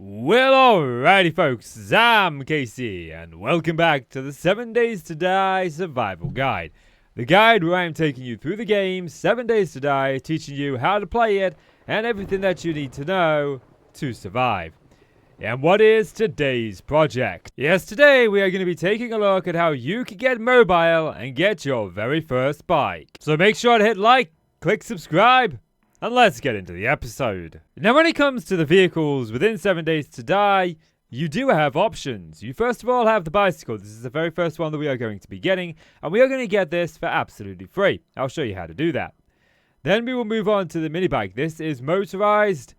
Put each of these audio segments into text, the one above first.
Well, alrighty folks, I'm Casey, and welcome back to the 7 Days to Die Survival Guide. The guide where I'm taking you through the game, 7 Days to Die, teaching you how to play it, and everything that you need to know to survive. And what is today's project? Yes, today we are going to be taking a look at how you can get mobile and get your very first bike. So make sure to hit like, click subscribe, and let's get into the episode. Now, when it comes to the vehicles within 7 Days to Die, you do have options. You first of all have the bicycle. This is the very first one that we are going to be getting, and we are going to get this for absolutely free. I'll show you how to do that. Then we will move on to the mini bike. This is motorized.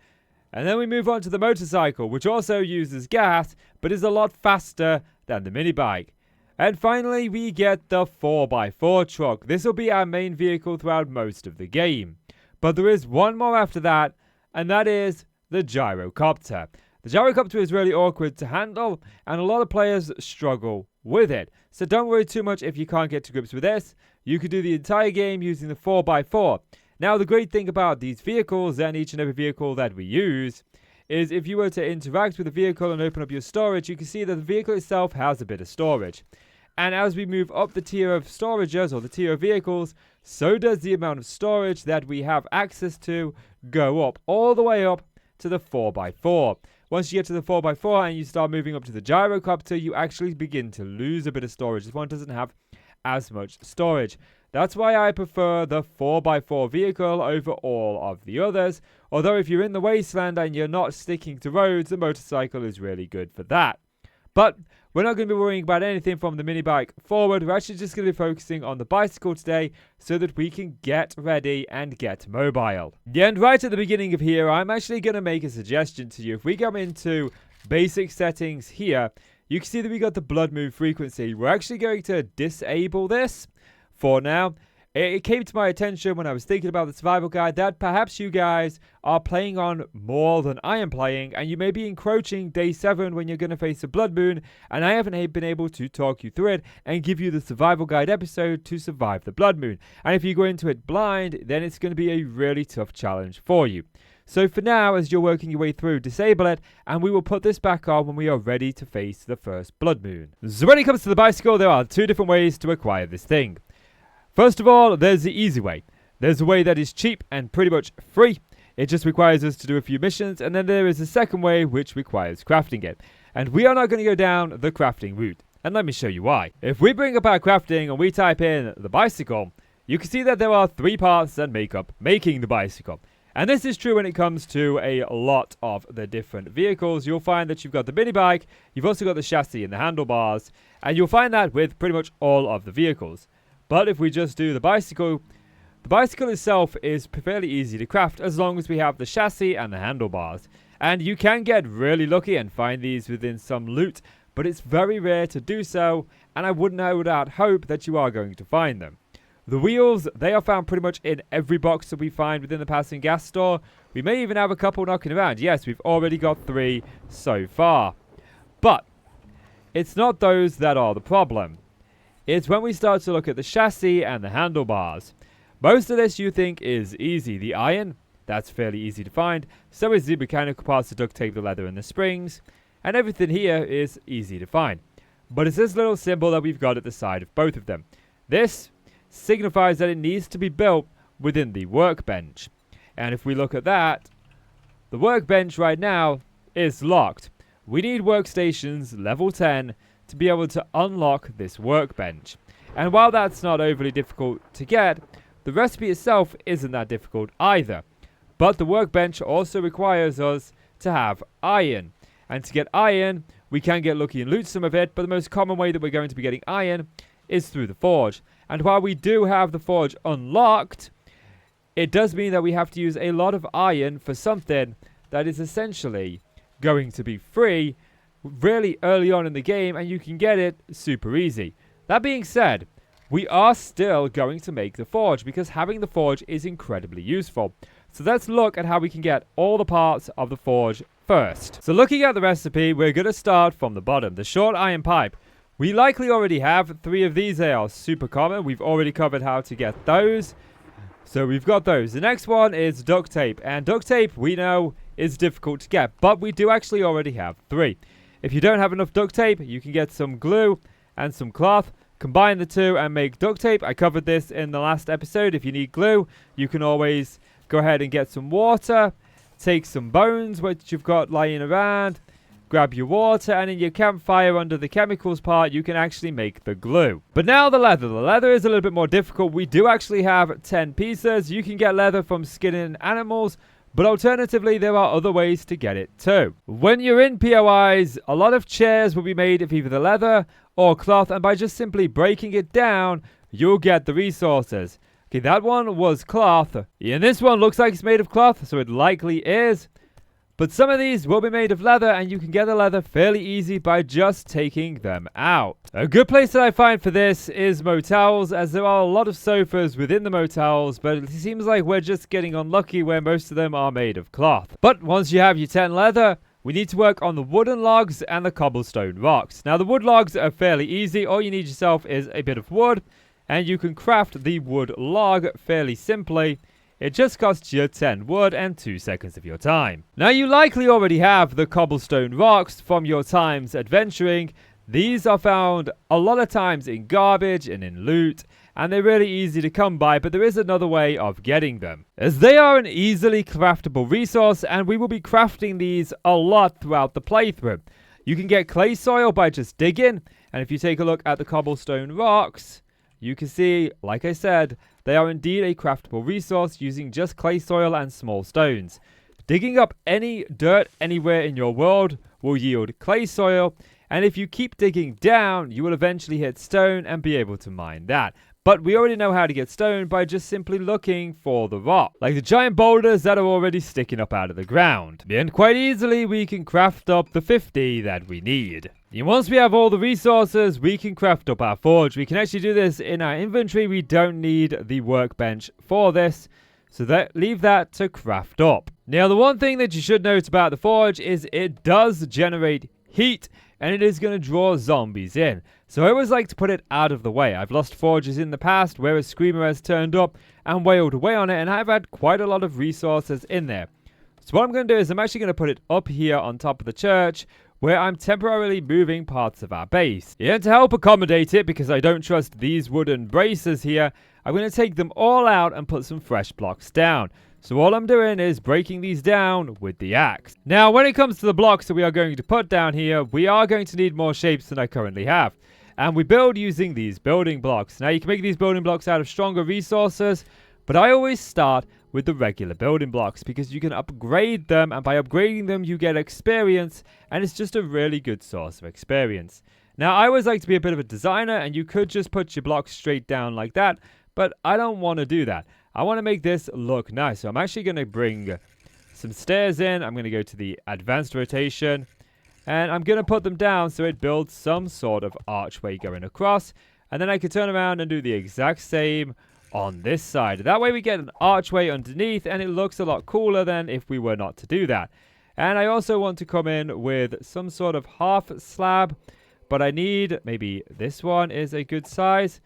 And then we move on to the motorcycle, which also uses gas, but is a lot faster than the mini bike. And finally, we get the 4x4 truck. This will be our main vehicle throughout most of the game. But there is one more after that, and that is the gyrocopter. The gyrocopter is really awkward to handle, and a lot of players struggle with it. So don't worry too much if you can't get to grips with this. You could do the entire game using the 4x4. Now, the great thing about these vehicles, and each and every vehicle that we use, is if you were to interact with the vehicle and open up your storage, you can see that the vehicle itself has a bit of storage. And as we move up the tier of storages, or the tier of vehicles, so does the amount of storage that we have access to go up, all the way up to the 4x4. Once you get to the 4x4 and you start moving up to the gyrocopter, you actually begin to lose a bit of storage. This one doesn't have as much storage. That's why I prefer the 4x4 vehicle over all of the others. Although if you're in the wasteland and you're not sticking to roads, the motorcycle is really good for that. But we're not going to be worrying about anything from the mini bike forward. We're actually just going to be focusing on the bicycle today so that we can get ready and get mobile. And right at the beginning of here, I'm actually going to make a suggestion to you. If we come into basic settings here, you can see that we got the blood move frequency. We're actually going to disable this for now. It came to my attention when I was thinking about the survival guide that perhaps you guys are playing on more than I am playing, and you may be encroaching day 7 when you're going to face a blood moon, and I haven't been able to talk you through it and give you the survival guide episode to survive the blood moon. And if you go into it blind, then it's going to be a really tough challenge for you. So for now, as you're working your way through, disable it, and we will put this back on when we are ready to face the first blood moon. So when it comes to the bicycle, there are 2 different ways to acquire this thing. First of all, there's the easy way. There's a way that is cheap and pretty much free. It just requires us to do a few missions, and then there is a second way which requires crafting it. And we are not going to go down the crafting route. And let me show you why. If we bring up our crafting and we type in the bicycle, you can see that there are 3 parts that make up making the bicycle. And this is true when it comes to a lot of the different vehicles. You'll find that you've got the mini bike, you've also got the chassis and the handlebars, and you'll find that with pretty much all of the vehicles. But if we just do the bicycle itself is fairly easy to craft as long as we have the chassis and the handlebars. And you can get really lucky and find these within some loot, but it's very rare to do so, and I would no doubt hope that you are going to find them. The wheels, they are found pretty much in every box that we find within the passing gas store. We may even have a couple knocking around. Yes, we've already got 3 so far. But it's not those that are the problem. It's when we start to look at the chassis and the handlebars. Most of this you think is easy. The iron, that's fairly easy to find. So is the mechanical parts to duct tape the leather and the springs. And everything here is easy to find. But it's this little symbol that we've got at the side of both of them. This signifies that it needs to be built within the workbench. And if we look at that, the workbench right now is locked. We need workstations level 10 to be able to unlock this workbench. And while that's not overly difficult to get, the recipe itself isn't that difficult either. But the workbench also requires us to have iron. And to get iron, we can get lucky and loot some of it, but the most common way that we're going to be getting iron is through the forge. And while we do have the forge unlocked, it does mean that we have to use a lot of iron for something that is essentially going to be free really early on in the game, and you can get it super easy. That being said, we are still going to make the forge because having the forge is incredibly useful. So let's look at how we can get all the parts of the forge first. So looking at the recipe, we're going to start from the bottom. The short iron pipe. We likely already have 3 of these. They are super common. We've already covered how to get those. So we've got those. The next one is duct tape. And duct tape, we know, is difficult to get, but we do actually already have 3. If you don't have enough duct tape, you can get some glue and some cloth, combine the two and make duct tape. I covered this in the last episode. If you need glue, you can always go ahead and get some water, take some bones which you've got lying around, grab your water, and in your campfire under the chemicals part, you can actually make the glue. But now the leather. The leather is a little bit more difficult. We do actually have 10 pieces. You can get leather from skinning animals, but alternatively, there are other ways to get it too. When you're in POIs, a lot of chairs will be made of either the leather or cloth, and by just simply breaking it down, you'll get the resources. Okay, that one was cloth. And this one looks like it's made of cloth, so it likely is. But some of these will be made of leather, and you can get the leather fairly easy by just taking them out. A good place that I find for this is motels, as there are a lot of sofas within the motels, but it seems like we're just getting unlucky where most of them are made of cloth. But once you have your 10 leather, we need to work on the wooden logs and the cobblestone rocks. Now the wood logs are fairly easy. All you need yourself is a bit of wood, and you can craft the wood log fairly simply. It just costs you 10 wood and 2 seconds of your time. Now you likely already have the cobblestone rocks from your times adventuring. These are found a lot of times in garbage and in loot, and they're really easy to come by, but there is another way of getting them, as they are an easily craftable resource, and we will be crafting these a lot throughout the playthrough. You can get clay soil by just digging, and if you take a look at the cobblestone rocks, you can see, like I said, they are indeed a craftable resource using just clay soil and small stones. Digging up any dirt anywhere in your world will yield clay soil, and if you keep digging down, you will eventually hit stone and be able to mine that. But we already know how to get stone by just simply looking for the rock, like the giant boulders that are already sticking up out of the ground. And quite easily, we can craft up the 50 that we need. And once we have all the resources, we can craft up our forge. We can actually do this in our inventory. We don't need the workbench for this, so leave that to craft up. Now, the one thing that you should note about the forge is it does generate heat, and it is going to draw zombies in. So I always like to put it out of the way. I've lost forges in the past where a screamer has turned up and wailed away on it, and I've had quite a lot of resources in there. So what I'm going to do is I'm actually going to put it up here on top of the church, where I'm temporarily moving parts of our base. And to help accommodate it, because I don't trust these wooden braces here, I'm going to take them all out and put some fresh blocks down. So all I'm doing is breaking these down with the axe. Now, when it comes to the blocks that we are going to put down here, we are going to need more shapes than I currently have. And we build using these building blocks. Now, you can make these building blocks out of stronger resources, but I always start with the regular building blocks because you can upgrade them, and by upgrading them, you get experience, and it's just a really good source of experience. Now, I always like to be a bit of a designer, and you could just put your blocks straight down like that, but I don't want to do that. I want to make this look nice, so I'm actually going to bring some stairs in. I'm going to go to the advanced rotation, and I'm going to put them down so it builds some sort of archway going across, and then I can turn around and do the exact same on this side. That way we get an archway underneath, and it looks a lot cooler than if we were not to do that. And I also want to come in with some sort of half slab, but I need, maybe this one is a good size.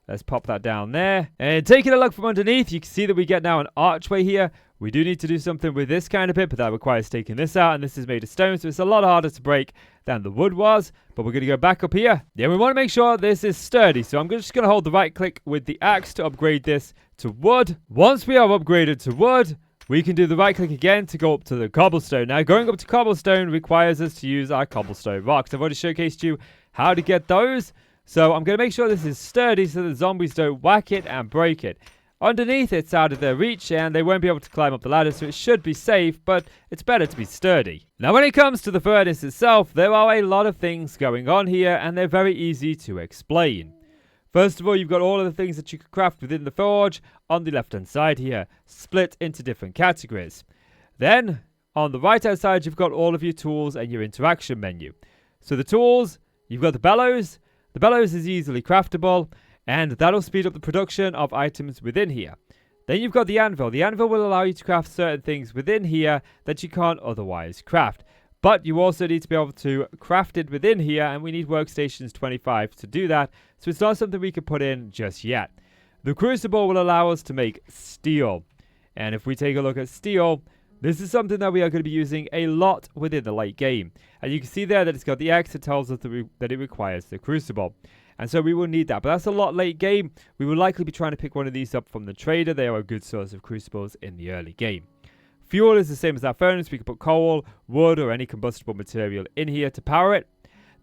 Let's pop that down there. And taking a look from underneath, you can see that we get now an archway here. We do need to do something with this kind of bit, but that requires taking this out, and this is made of stone, so it's a lot harder to break than the wood was. But we're going to go back up here. Yeah, we want to make sure this is sturdy, so I'm just going to hold the right click with the axe to upgrade this to wood. Once we are upgraded to wood, we can do the right click again to go up to the cobblestone. Now, going up to cobblestone requires us to use our cobblestone rocks. I've already showcased you how to get those. So I'm going to make sure this is sturdy so the zombies don't whack it and break it. Underneath, it's out of their reach, and they won't be able to climb up the ladder, so it should be safe, but it's better to be sturdy. Now, when it comes to the furnace itself, there are a lot of things going on here, and they're very easy to explain. First of all, you've got all of the things that you can craft within the forge on the left-hand side here, split into different categories. Then, on the right-hand side, you've got all of your tools and your interaction menu. So the tools, you've got the bellows. The bellows is easily craftable, and that'll speed up the production of items within here. Then you've got the anvil. The anvil will allow you to craft certain things within here that you can't otherwise craft. But you also need to be able to craft it within here, and we need workstations 25 to do that, so it's not something we can put in just yet. The crucible will allow us to make steel. And if we take a look at steel, This is something that we are going to be using a lot within the late game. And you can see there that it's got the X that tells us that it requires the crucible. And so we will need that. But that's a lot late game. We will likely be trying to pick one of these up from the trader. They are a good source of crucibles in the early game. Fuel is the same as our furnace. We can put coal, wood, or any combustible material in here to power it.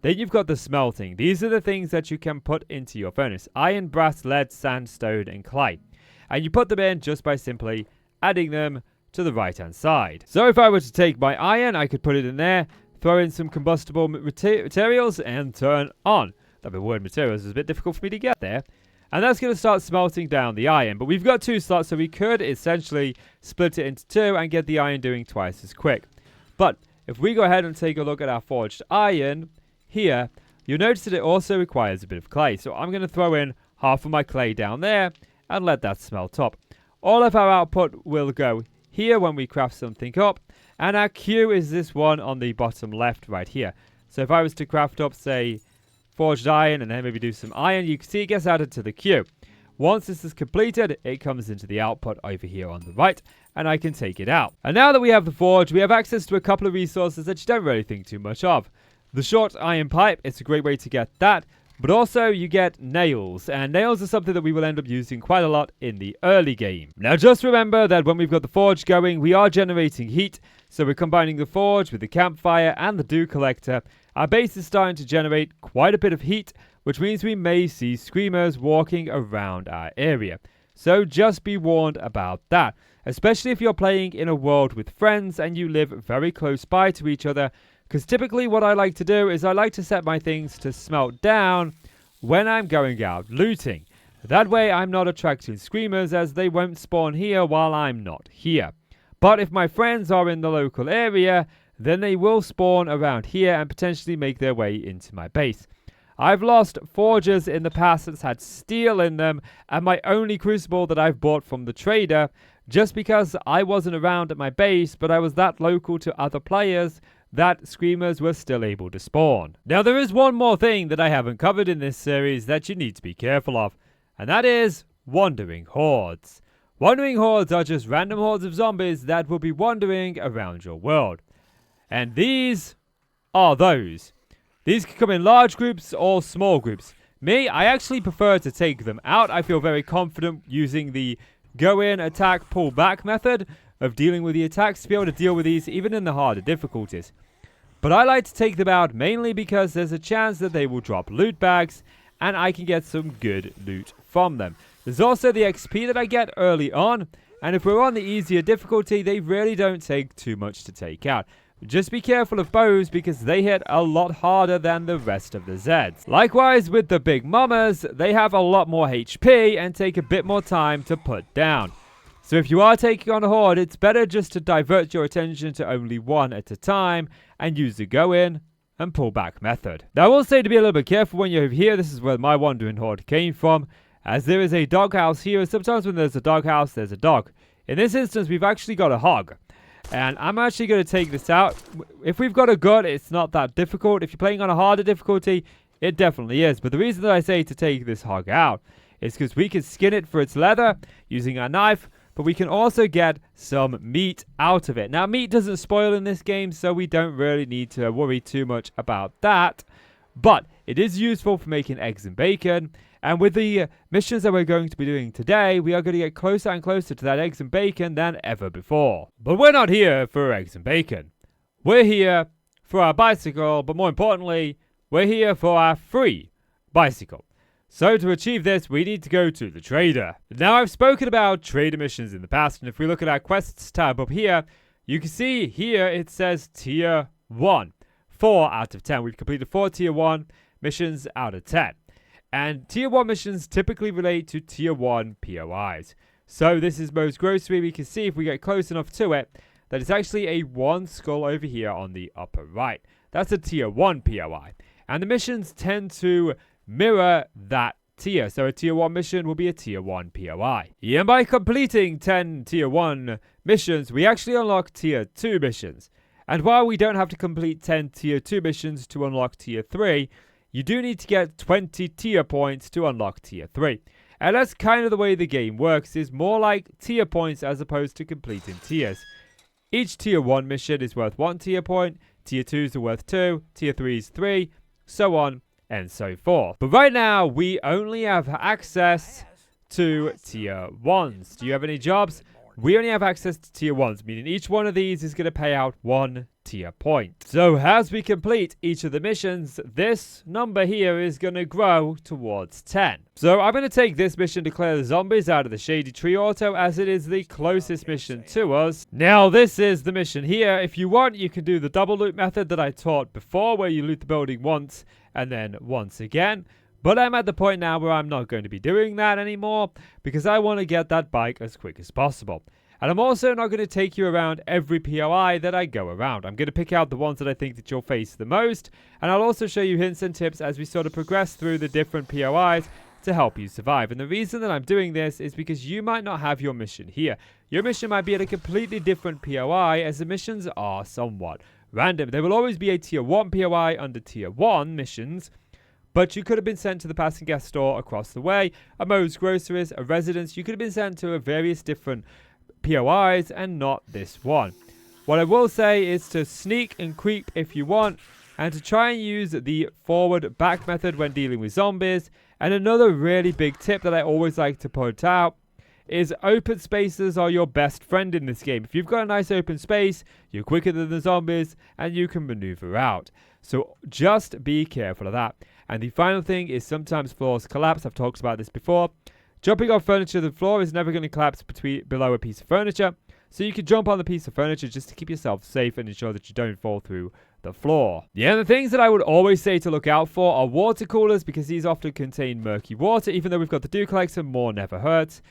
Then you've got the smelting. These are the things that you can put into your furnace. Iron, brass, lead, sandstone, and clay. And you put them in just by simply adding them to the right hand side. So if I were to take my iron, I could put it in there, throw in some combustible materials, and turn on. The word materials is a bit difficult for me to get there. And that's going to start smelting down the iron. But we've got 2 slots, so we could essentially split it into 2 and get the iron doing twice as quick. But if we go ahead and take a look at our forged iron here, you'll notice that it also requires a bit of clay. So I'm going to throw in half of my clay down there and let that smelt up. All of our output will go here when we craft something up. And our queue is this one on the bottom left right here. So if I was to craft up, say, forged iron and then maybe do some iron, you can see it gets added to the queue. Once this is completed, it comes into the output over here on the right, and I can take it out. And now that we have the forge, we have access to a couple of resources that you don't really think too much of. The short iron pipe, it's a great way to get that, but also you get nails, and nails are something that we will end up using quite a lot in the early game. Now just remember that when we've got the forge going, we are generating heat, so we're combining the forge with the campfire and the dew collector. Our base is starting to generate quite a bit of heat, which means we may see screamers walking around our area. So just be warned about that, especially if you're playing in a world with friends and you live very close by to each other, because typically what I like to do is I like to set my things to smelt down when I'm going out looting. That way I'm not attracting screamers, as they won't spawn here while I'm not here. But if my friends are in the local area, then they will spawn around here and potentially make their way into my base. I've lost forges in the past that's had steel in them, and my only crucible that I've bought from the trader, just because I wasn't around at my base, but I was that local to other players that screamers were still able to spawn. Now there is one more thing that I haven't covered in this series that you need to be careful of, and that is wandering hordes. Wandering hordes are just random hordes of zombies that will be wandering around your world. And these are those. These can come in large groups or small groups. Me, I actually prefer to take them out. I feel very confident using the go in, attack, pull back method of dealing with the attacks to be able to deal with these even in the harder difficulties. But I like to take them out mainly because there's a chance that they will drop loot bags and I can get some good loot from them. There's also the XP that I get early on, and if we're on the easier difficulty, they really don't take too much to take out. Just be careful of bows because they hit a lot harder than the rest of the Zeds. Likewise with the big mamas, they have a lot more HP and take a bit more time to put down. So if you are taking on a horde, it's better just to divert your attention to only one at a time and use the go in and pull back method. Now I will say to be a little bit careful when you're here. This is where my wandering horde came from, as there is a doghouse here. Sometimes when there's a doghouse, there's a dog. In this instance, we've actually got a hog. And I'm actually going to take this out. If we've got a gun, it's not that difficult. If you're playing on a harder difficulty, it definitely is. But the reason that I say to take this hog out is because we can skin it for its leather using our knife, but we can also get some meat out of it. Now, meat doesn't spoil in this game, so we don't really need to worry too much about that. But it is useful for making eggs and bacon. And with the missions that we're going to be doing today, we are going to get closer and closer to that eggs and bacon than ever before. But we're not here for eggs and bacon. We're here for our bicycle, but more importantly, we're here for our free bicycle. So to achieve this, we need to go to the trader. Now I've spoken about trader missions in the past, and if we look at our quests tab up here, you can see here it says tier 1. 4 out of 10. We've completed 4 tier 1 missions out of 10. And tier 1 missions typically relate to tier 1 POIs. So this is most grocery. We can see if we get close enough to it that it's actually a 1 skull over here on the upper right. That's a tier 1 POI. And the missions tend to mirror that tier. So a tier 1 mission will be a tier 1 POI. And by completing 10 tier 1 missions, we actually unlock tier 2 missions. And while we don't have to complete 10 tier 2 missions to unlock tier 3, you do need to get 20 tier points to unlock tier 3. And that's kind of the way the game works, is more like tier points as opposed to completing tiers. Each tier 1 mission is worth 1 tier point, tier 2s are worth 2, tier 3s 3, so on and so forth. But right now, we only have access to tier 1s. Do you have any jobs? We only have access to tier 1s, meaning each one of these is going to pay out 1 tier point. So as we complete each of the missions, this number here is going to grow towards 10. So I'm going to take this mission to clear the zombies out of the Shady Tree Auto, as it is the closest mission to us. Now this is the mission here. If you want, you can do the double loot method that I taught before, where you loot the building once and then once again. But I'm at the point now where I'm not going to be doing that anymore, because I want to get that bike as quick as possible. And I'm also not going to take you around every POI that I go around. I'm going to pick out the ones that I think that you'll face the most, and I'll also show you hints and tips as we sort of progress through the different POIs to help you survive. And the reason that I'm doing this is because you might not have your mission here. Your mission might be at a completely different POI, as the missions are somewhat random. There will always be a tier 1 POI under tier 1 missions, but you could have been sent to the passing gas store across the way, a Moe's Groceries, a residence. You could have been sent to various different POIs and not this one. What I will say is to sneak and creep if you want, and to try and use the forward back method when dealing with zombies. And another really big tip that I always like to point out is open spaces are your best friend in this game. If you've got a nice open space, you're quicker than the zombies and you can maneuver out. So just be careful of that. And the final thing is sometimes floors collapse. I've talked about this before. Jumping off furniture to the floor is never going to collapse below a piece of furniture. So you can jump on the piece of furniture just to keep yourself safe and ensure that you don't fall through the floor. The other things that I would always say to look out for are water coolers, because these often contain murky water. Even though we've got the dew collector, more never hurts.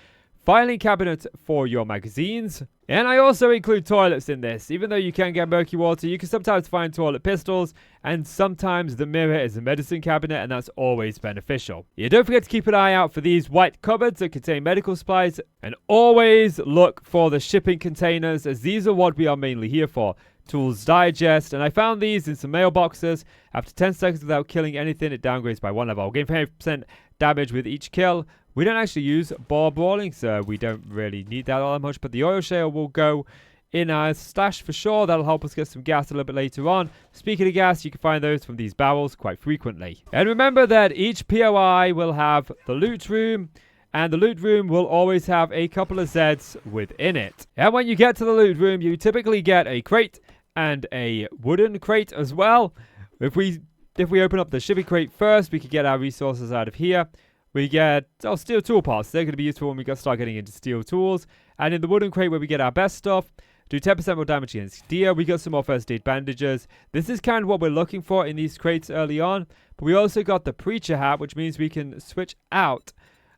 Filing cabinet for your magazines. And I also include toilets in this. Even though you can get murky water, you can sometimes find toilet pistols, and sometimes the mirror is a medicine cabinet, and that's always beneficial. Yeah, don't forget to keep an eye out for these white cupboards that contain medical supplies, and always look for the shipping containers, as these are what we are mainly here for. Tools Digest, and I found these in some mailboxes. After 10 seconds without killing anything, it downgrades by 1 level. I'll gain 5% damage with each kill. We don't actually use bar brawling, so we don't really need that all that much, but the oil shale will go in our stash for sure. That'll help us get some gas a little bit later on. Speaking of gas, you can find those from these barrels quite frequently. And remember that each POI will have the loot room, and the loot room will always have a couple of Zeds within it. And when you get to the loot room, you typically get a crate and a wooden crate as well. If we open up the shipping crate first, we can get our resources out of here. We get steel tool parts. They're going to be useful when we start getting into steel tools. And in the wooden crate where we get our best stuff, do 10% more damage against deer. We got some more first aid bandages. This is kind of what we're looking for in these crates early on. But we also got the preacher hat, which means we can switch out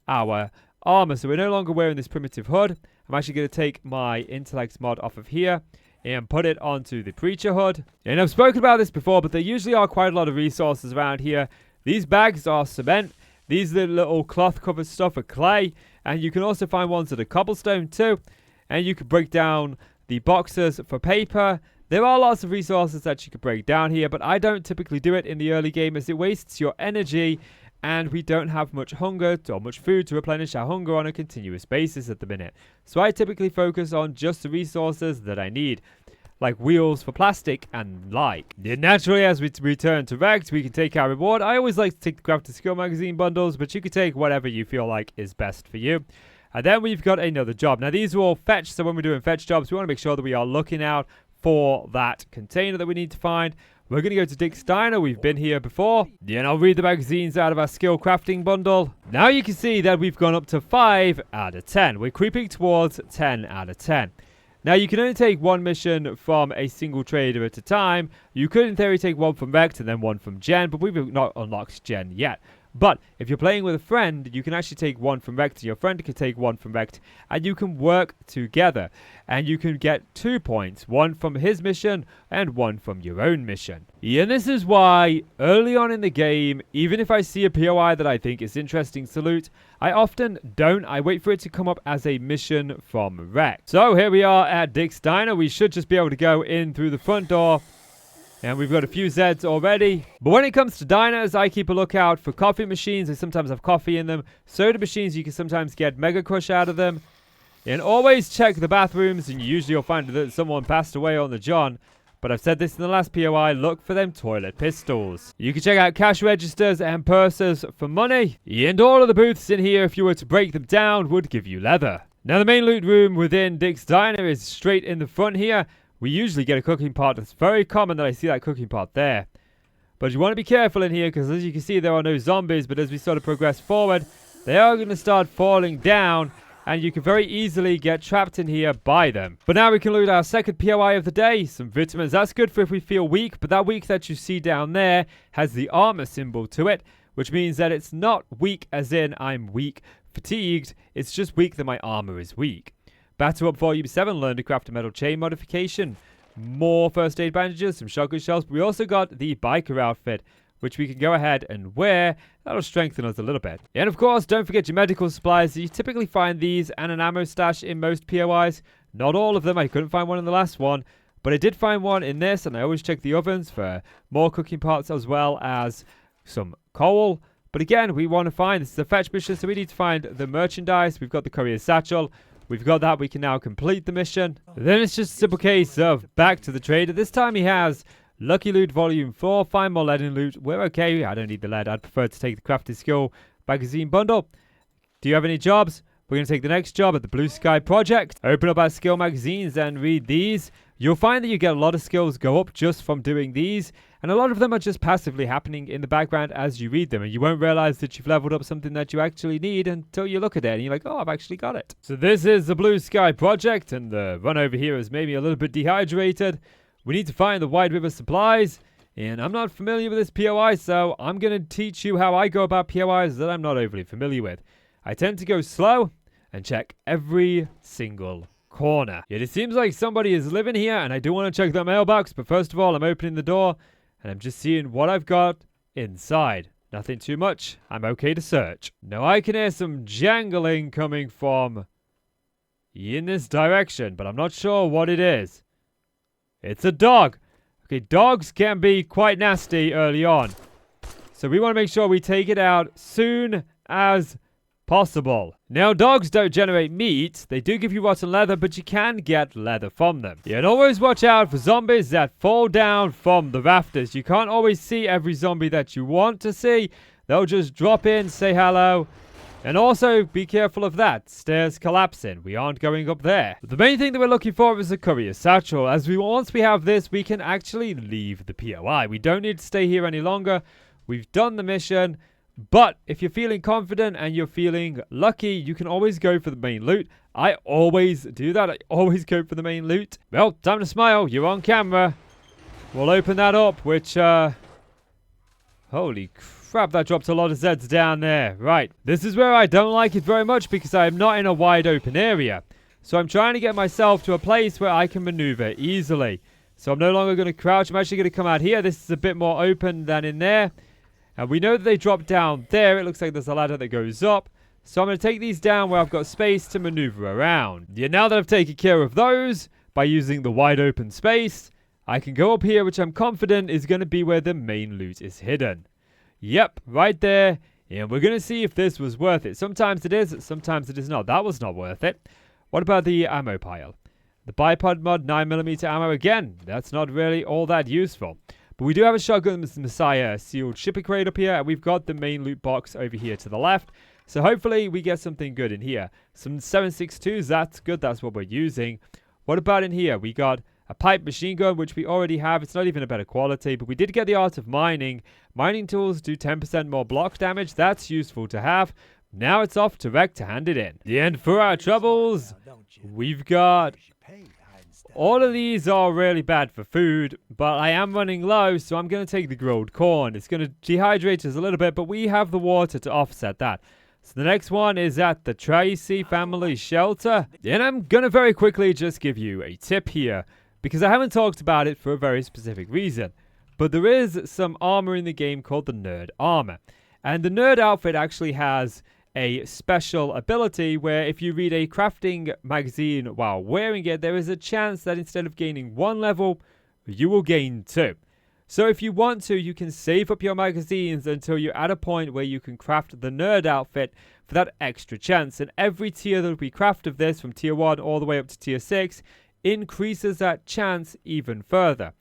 our armor. So we're no longer wearing this primitive hood. I'm actually going to take my intellect mod off of here and put it onto the preacher hood. And I've spoken about this before, but there usually are quite a lot of resources around here. These bags are cement. These are the little cloth-covered stuff are clay, and you can also find ones that are cobblestone too. And you can break down the boxes for paper. There are lots of resources that you can break down here, but I don't typically do it in the early game as it wastes your energy, and we don't have much hunger or much food to replenish our hunger on a continuous basis at the minute. So I typically focus on just the resources that I need, like wheels for plastic and like. And naturally, as we return to Rect, we can take our reward. I always like to take the Craft Skill magazine bundles, but you can take whatever you feel like is best for you. And then we've got another job. Now, these are all fetch, so when we're doing fetch jobs, we want to make sure that we are looking out for that container that we need to find. We're going to go to Dick's Diner. We've been here before. Yeah, and I'll read the magazines out of our skill crafting bundle. Now you can see that we've gone up to 5 out of 10. We're creeping towards 10 out of 10. Now, you can only take one mission from a single trader at a time. You could, in theory, take one from Rect and then one from Jen, but we've not unlocked Jen yet. But if you're playing with a friend, you can actually take one from Rect, and your friend can take one from Rect, and you can work together. And you can get 2 points, one from his mission and one from your own mission. Yeah, and this is why, early on in the game, even if I see a POI that I think is interesting to loot, I often don't. I wait for it to come up as a mission from Rect. So here we are at Dick's Diner. We should just be able to go in through the front door. And we've got a few Zeds already. But when it comes to diners, I keep a lookout for coffee machines. They sometimes have coffee in them. Soda machines, you can sometimes get Mega Crush out of them. And always check the bathrooms, and usually you'll find that someone passed away on the John. But I've said this in the last POI, look for them toilet pistols. You can check out cash registers and purses for money. And all of the booths in here, if you were to break them down, would give you leather. Now the main loot room within Dick's Diner is straight in the front here. We usually get a cooking pot. It's very common that I see that cooking pot there. But you want to be careful in here because as you can see there are no zombies. But as we sort of progress forward, they are going to start falling down. And you can very easily get trapped in here by them. But now we can loot our second POI of the day. Some vitamins. That's good for if we feel weak. But that weak that you see down there has the armor symbol to it. Which means that it's not weak as in I'm weak, fatigued. It's just weak that my armor is weak. Battle Up Volume 7. Learn to craft a metal chain modification. More first aid bandages. Some shotgun shells. But we also got the biker outfit, which we can go ahead and wear. That'll strengthen us a little bit. And of course, don't forget your medical supplies. You typically find these and an ammo stash in most POIs. Not all of them. I couldn't find one in the last one. But I did find one in this, and I always check the ovens for more cooking pots as well as some coal. But again, we want to find, this is a fetch mission, so we need to find the merchandise. We've got the courier satchel. We've got that. We can now complete the mission. Then it's just a simple case of back to the trader. This time he has Lucky Loot Volume 4, find more lead in loot. We're okay. I don't need the lead. I'd prefer to take the crafted skill magazine bundle. Do you have any jobs? We're going to take the next job at the Blue Sky Project. Open up our skill magazines and read these. You'll find that you get a lot of skills go up just from doing these. And a lot of them are just passively happening in the background as you read them. And you won't realize that you've leveled up something that you actually need until you look at it. And you're like, oh, I've actually got it. So this is the Blue Sky Project. And the run over here has made me a little bit dehydrated. We need to find the Wide River supplies, and I'm not familiar with this POI, so I'm going to teach you how I go about POIs that I'm not overly familiar with. I tend to go slow and check every single corner. Yet it seems like somebody is living here, and I do want to check that mailbox, but first of all, I'm opening the door, and I'm just seeing what I've got inside. Nothing too much. I'm okay to search. Now I can hear some jangling coming from in this direction, but I'm not sure what it is. It's a dog. Okay, dogs can be quite nasty early on. So we want to make sure we take it out soon as possible. Now, dogs don't generate meat. They do give you rotten leather, but you can get leather from them. Yeah, and always watch out for zombies that fall down from the rafters. You can't always see every zombie that you want to see. They'll just drop in, say hello. And also, be careful of that. Stairs collapsing. We aren't going up there. But the main thing that we're looking for is a courier satchel. As once we have this, we can actually leave the POI. We don't need to stay here any longer. We've done the mission. But if you're feeling confident and you're feeling lucky, you can always go for the main loot. I always do that. I always go for the main loot. Well, time to smile. You're on camera. We'll open that up, which, holy crap, that dropped a lot of Zeds down there. Right, this is where I don't like it very much because I am not in a wide open area. So I'm trying to get myself to a place where I can maneuver easily. So I'm no longer going to crouch. I'm actually going to come out here. This is a bit more open than in there. And we know that they drop down there. It looks like there's a ladder that goes up. So I'm going to take these down where I've got space to maneuver around. Yeah, now that I've taken care of those by using the wide open space, I can go up here, which I'm confident is going to be where the main loot is hidden. Yep, right there. And we're going to see if this was worth it. Sometimes it is, sometimes it is not. That was not worth it. What about the ammo pile? The bipod mod 9mm ammo. Again, that's not really all that useful. But we do have a Shotgun Messiah sealed shipping crate up here. And we've got the main loot box over here to the left. So hopefully we get something good in here. Some 7.62s, that's good. That's what we're using. What about in here? We got a pipe machine gun, which we already have. It's not even a better quality, but we did get the art of mining. Mining tools do 10% more block damage. That's useful to have. Now it's off to Rec to hand it in. The end for our troubles. We've got... all of these are really bad for food, but I am running low, so I'm going to take the grilled corn. It's going to dehydrate us a little bit, but we have the water to offset that. So the next one is at the Tracy family shelter. And I'm going to very quickly just give you a tip here, because I haven't talked about it for a very specific reason. But there is some armor in the game called the Nerd Armor. And the Nerd outfit actually has a special ability where if you read a crafting magazine while wearing it, there is a chance that instead of gaining 1 level, you will gain 2. So if you want to, you can save up your magazines until you're at a point where you can craft the nerd outfit for that extra chance. And every tier that we craft of this, from tier 1 all the way up to tier 6, increases that chance even further.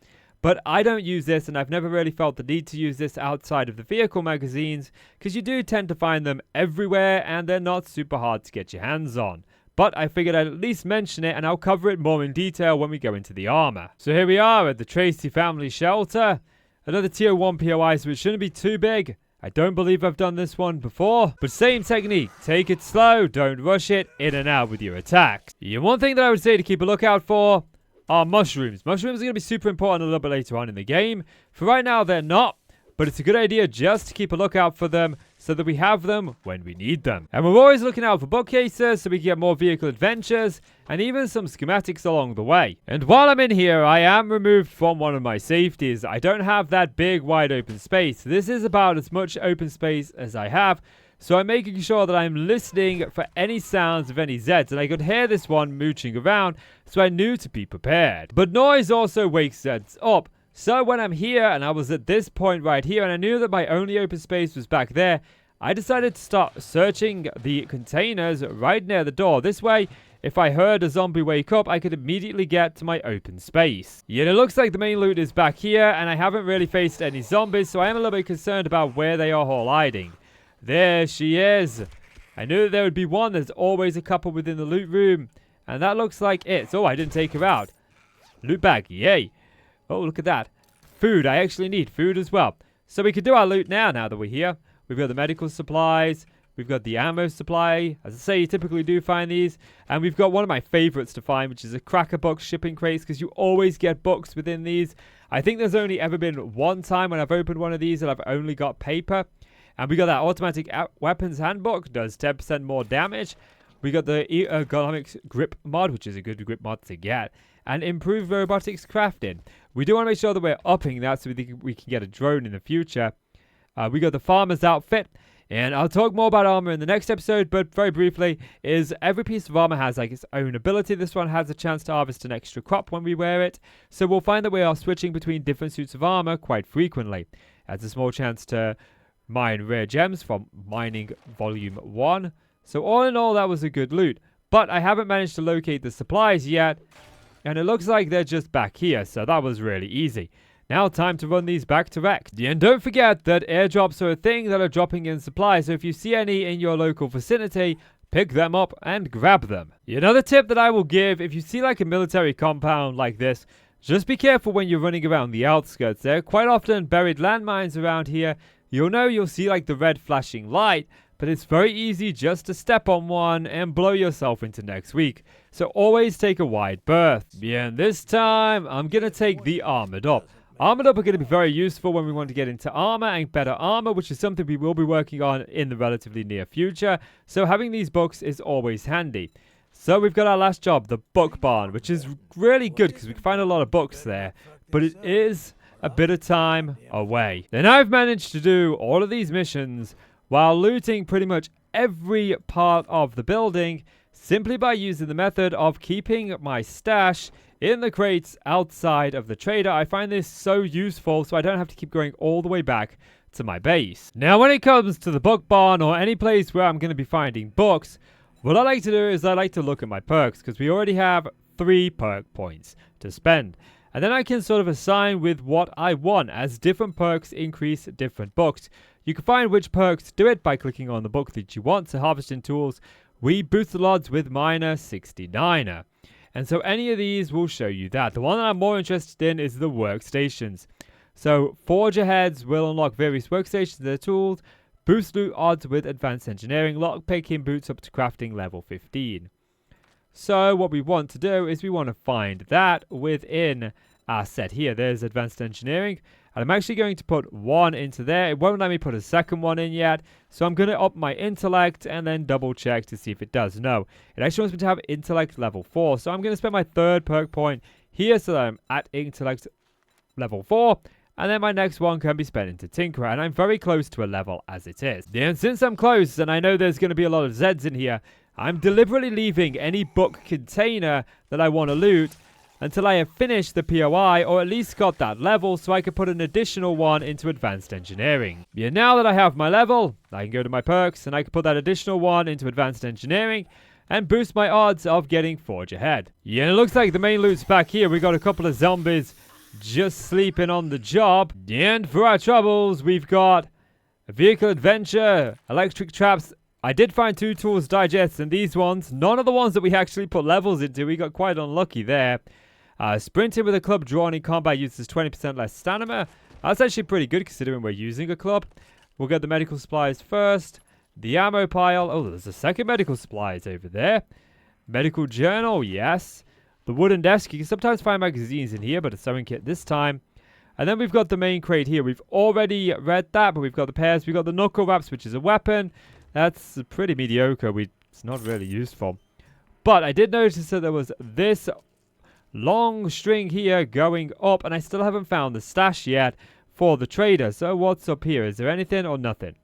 But I don't use this, and I've never really felt the need to use this outside of the vehicle magazines, because you do tend to find them everywhere, and they're not super hard to get your hands on. But I figured I'd at least mention it, and I'll cover it more in detail when we go into the armor. So here we are at the Tracy family shelter. Another tier 1 POI, so it shouldn't be too big. I don't believe I've done this one before, but same technique. Take it slow, don't rush it, in and out with your attacks. And one thing that I would say to keep a lookout for are mushrooms. Mushrooms are going to be super important a little bit later on in the game. For right now, they're not, but it's a good idea just to keep a lookout for them so that we have them when we need them. And we're always looking out for bookcases so we can get more vehicle adventures and even some schematics along the way. And while I'm in here, I am removed from one of my safeties. I don't have that big wide open space. This is about as much open space as I have. So I'm making sure that I'm listening for any sounds of any Zeds, and I could hear this one mooching around, so I knew to be prepared. But noise also wakes Zeds up, so when I'm here, and I was at this point right here, and I knew that my only open space was back there, I decided to start searching the containers right near the door. This way, if I heard a zombie wake up, I could immediately get to my open space. Yet it looks like the main loot is back here, and I haven't really faced any zombies, so I am a little bit concerned about where they are all hiding. There she is. I knew that there would be one. There's always a couple within the loot room. And that looks like it. Oh, I didn't take her out. Loot bag. Yay. Oh, look at that. Food. I actually need food as well. So we can do our loot now that we're here. We've got the medical supplies. We've got the ammo supply. As I say, you typically do find these. And we've got one of my favorites to find, which is a cracker box shipping crates, because you always get books within these. I think there's only ever been one time when I've opened one of these and I've only got paper. And we got that automatic weapons handbook, does 10% more damage. We got the ergonomics grip mod, which is a good grip mod to get. And improved robotics crafting. We do want to make sure that we're upping that so we can get a drone in the future. We got the farmer's outfit. And I'll talk more about armor in the next episode, but very briefly, is every piece of armor has like its own ability. This one has a chance to harvest an extra crop when we wear it. So we'll find that we are switching between different suits of armor quite frequently. It has a small chance to mine rare gems from mining volume 1. So all in all, that was a good loot. But I haven't managed to locate the supplies yet. And it looks like they're just back here. So that was really easy. Now time to run these back to Rex. And don't forget that airdrops are a thing that are dropping in supplies. So if you see any in your local vicinity, pick them up and grab them. Another tip that I will give, if you see like a military compound like this, just be careful when you're running around the outskirts. There are quite often buried landmines around here. You'll see like the red flashing light, but it's very easy just to step on one and blow yourself into next week. So always take a wide berth. And this time, I'm going to take the armored up. Armored up are going to be very useful when we want to get into armor and better armor, which is something we will be working on in the relatively near future. So having these books is always handy. So we've got our last job, the book barn, which is really good because we can find a lot of books there. But it is a bit of time away. Then I've managed to do all of these missions while looting pretty much every part of the building simply by using the method of keeping my stash in the crates outside of the trader. I find this so useful so I don't have to keep going all the way back to my base. Now when it comes to the book barn or any place where I'm going to be finding books, what I like to do is I like to look at my perks because we already have 3 perk points to spend. And then I can sort of assign with what I want as different perks increase different books. You can find which perks do it by clicking on the book that you want. So harvesting tools, we boost the odds with minor 69er. And so any of these will show you that. The one that I'm more interested in is the workstations. So forger heads will unlock various workstations and their tools. Boost loot odds with advanced engineering. Lockpicking boots up to crafting level 15. So what we want to do is we want to find that within our set here. There's advanced engineering. And I'm actually going to put 1 into there. It won't let me put a second one in yet. So I'm going to up my intellect and then double check to see if it does. No, it actually wants me to have intellect level 4. So I'm going to spend my 3rd perk point here so that I'm at intellect level 4. And then my next one can be spent into Tinkerer. And I'm very close to a level as it is. And since I'm close and I know there's going to be a lot of Zeds in here, I'm deliberately leaving any book container that I want to loot until I have finished the POI, or at least got that level, so I can put an additional one into advanced engineering. Yeah, now that I have my level, I can go to my perks, and I can put that additional one into advanced engineering, and boost my odds of getting Forge ahead. Yeah, and it looks like the main loot's back here. We got a couple of zombies just sleeping on the job. And for our troubles, we've got a vehicle adventure, electric traps. I did find 2 tools digests, and these ones, none of the ones that we actually put levels into. We got quite unlucky there. Sprinting with a club drawn in combat uses 20% less stamina. That's actually pretty good considering we're using a club. We'll get the medical supplies first. The ammo pile. Oh, there's a second medical supplies over there. Medical journal, yes. The wooden desk. You can sometimes find magazines in here, but a sewing kit this time. And then we've got the main crate here. We've already read that, but we've got the pairs. We've got the knuckle wraps, which is a weapon. That's pretty mediocre. It's not really useful. But I did notice that there was this long string here going up, and I still haven't found the stash yet for the trader. So what's up here? Is there anything or nothing?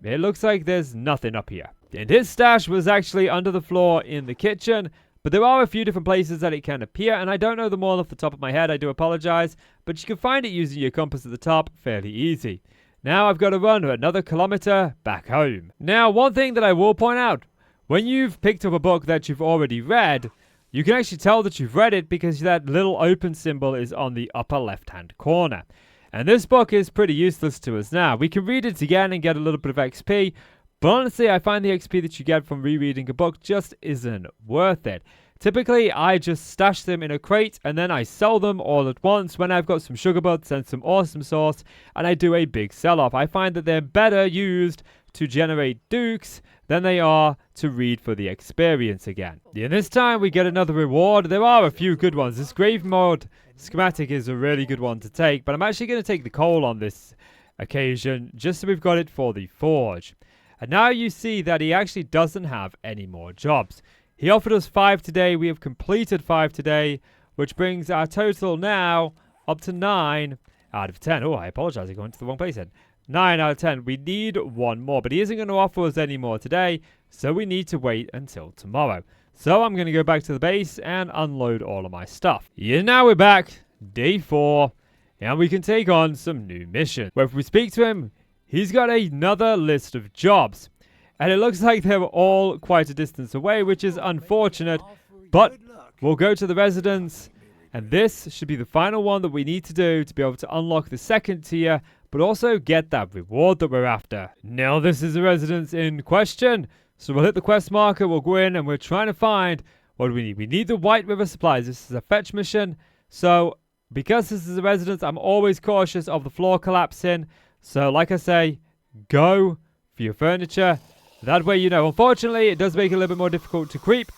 It looks like there's nothing up here. And his stash was actually under the floor in the kitchen, but there are a few different places that it can appear, and I don't know them all off the top of my head. I do apologize, but you can find it using your compass at the top fairly easy. Now I've got to run another kilometer back home. Now, one thing that I will point out, when you've picked up a book that you've already read, you can actually tell that you've read it because that little open symbol is on the upper left-hand corner. And this book is pretty useless to us now. We can read it again and get a little bit of XP, but honestly, I find the XP that you get from rereading a book just isn't worth it. Typically, I just stash them in a crate and then I sell them all at once when I've got some sugar butts and some awesome sauce, and I do a big sell-off. I find that they're better used to generate dukes than they are to read for the experience again. And this time we get another reward. There are a few good ones. This grave mode schematic is a really good one to take, but I'm actually going to take the coal on this occasion just so we've got it for the forge. And now you see that he actually doesn't have any more jobs. He offered us 5 today. We have completed 5 today, which brings our total now up to 9 out of 10. Oh, I apologize. I'm going to the wrong place then. 9 out of 10. We need 1 more, but he isn't going to offer us any more today, so we need to wait until tomorrow. So I'm going to go back to the base and unload all of my stuff. Yeah, now we're back. Day 4. And we can take on some new missions. Where if we speak to him, he's got another list of jobs. And it looks like they're all quite a distance away, which is unfortunate. But we'll go to the residence. And this should be the final one that we need to do to be able to unlock the second tier, but also get that reward that we're after. Now this is the residence in question. So we'll hit the quest marker, we'll go in, and we're trying to find what we need. We need the White River supplies. This is a fetch mission. So because this is a residence, I'm always cautious of the floor collapsing. So like I say, go for your furniture. That way you know. Unfortunately, it does make it a little bit more difficult to creep.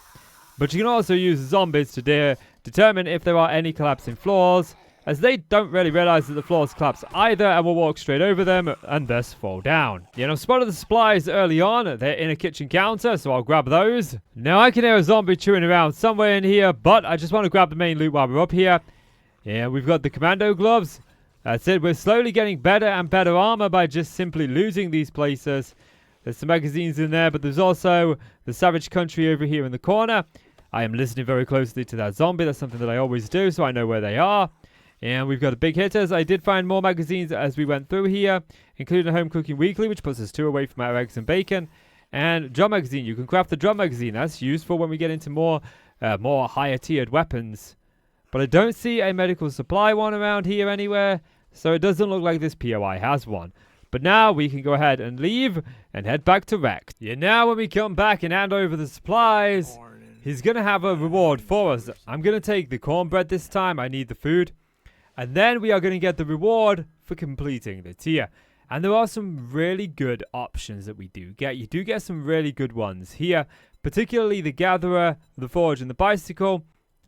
But you can also use zombies to determine if there are any collapsing floors, as they don't really realize that the floors collapse either, and will walk straight over them and thus fall down. You know, I've spotted the supplies early on. They're in a kitchen counter, so I'll grab those. Now I can hear a zombie chewing around somewhere in here, but I just want to grab the main loot while we're up here. Yeah, we've got the commando gloves. That's it. We're slowly getting better and better armor by just simply losing these places. There's some magazines in there, but there's also the Savage Country over here in the corner. I am listening very closely to that zombie. That's something that I always do, so I know where they are. And we've got the big hitters. I did find more magazines as we went through here, including a Home Cooking Weekly, which puts us 2 away from our eggs and bacon. And drum magazine. You can craft the drum magazine. That's useful when we get into more higher tiered weapons. But I don't see a medical supply one around here anywhere, so it doesn't look like this POI has one. But now we can go ahead and leave and head back to Rex. Yeah, now when we come back and hand over the supplies, he's going to have a reward for us. I'm going to take the cornbread this time. I need the food. And then we are going to get the reward for completing the tier. And there are some really good options that we do get. You do get some really good ones here, particularly the Gatherer, the Forge, and the Bicycle.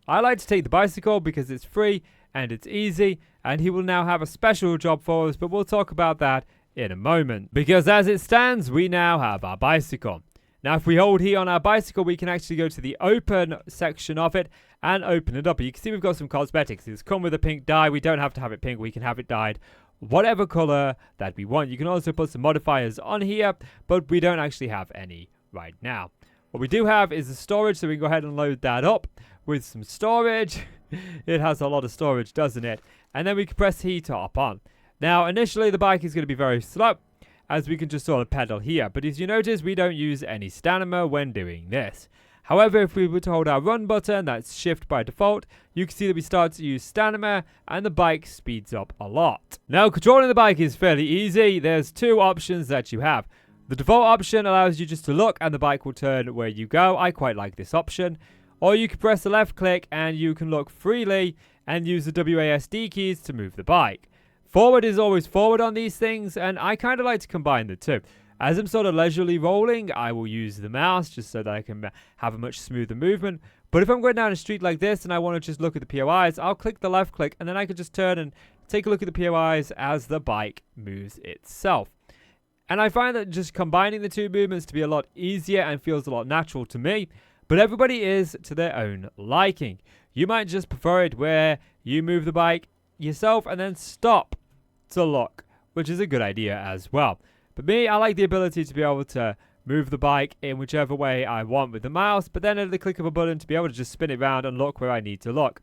I like to take the Bicycle because it's free and it's easy, and he will now have a special job for us, but we'll talk about that in a moment. Because as it stands, we now have our Bicycle. Now, if we hold here on our Bicycle, we can actually go to the open section of it and open it up. You can see we've got some cosmetics. It's come with a pink dye. We don't have to have it pink. We can have it dyed whatever color that we want. You can also put some modifiers on here, but we don't actually have any right now. What we do have is the storage, so we can go ahead and load that up. with some storage. It has a lot of storage, doesn't it? And then we can press heat to hop on. Now, initially, the bike is going to be very slow, as we can just sort of pedal here. But as you notice, we don't use any stamina when doing this. However, if we were to hold our run button, that's shift by default, you can see that we start to use stamina and the bike speeds up a lot. Now, controlling the bike is fairly easy. There's two options that you have. The default option allows you just to look and the bike will turn where you go. I quite like this option. Or you can press the left click and you can look freely and use the WASD keys to move the bike. Forward is always forward on these things, and I kind of like to combine the two. As I'm sort of leisurely rolling, I will use the mouse just so that I can have a much smoother movement. But if I'm going down a street like this and I want to just look at the POIs, I'll click the left click and then I can just turn and take a look at the POIs as the bike moves itself. And I find that just combining the two movements to be a lot easier and feels a lot natural to me. But everybody is to their own liking. You might just prefer it where you move the bike yourself and then stop to look, which is a good idea as well. But me, I like the ability to be able to move the bike in whichever way I want with the mouse, but then at the click of a button to be able to just spin it around and look where I need to look.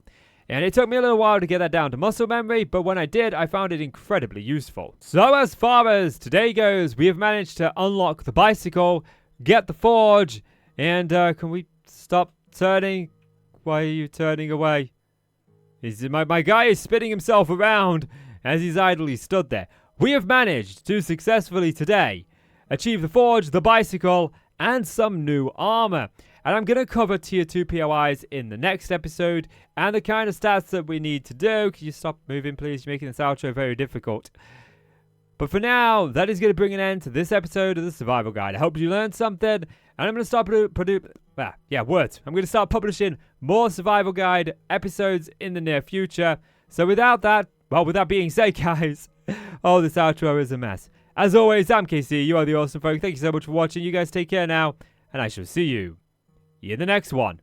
And it took me a little while to get that down to muscle memory, but when I did, I found it incredibly useful. So as far as today goes, we have managed to unlock the bicycle, get the forge, and can we stop turning? Why are you turning away? My guy is spinning himself around as he's idly stood there. We have managed to successfully today achieve the forge, the bicycle, and some new armor. And I'm going to cover tier 2 POIs in the next episode and the kind of stats that we need to do. Can you stop moving, please? You're making this outro very difficult. But for now, that is going to bring an end to this episode of the Survival Guide. I hope you learned something. And I'm going to start I'm going to start publishing more Survival Guide episodes in the near future. So with that being said, guys, this outro is a mess. As always, I'm KC. You are the awesome folk. Thank you so much for watching. You guys take care now. And I shall see you in the next one.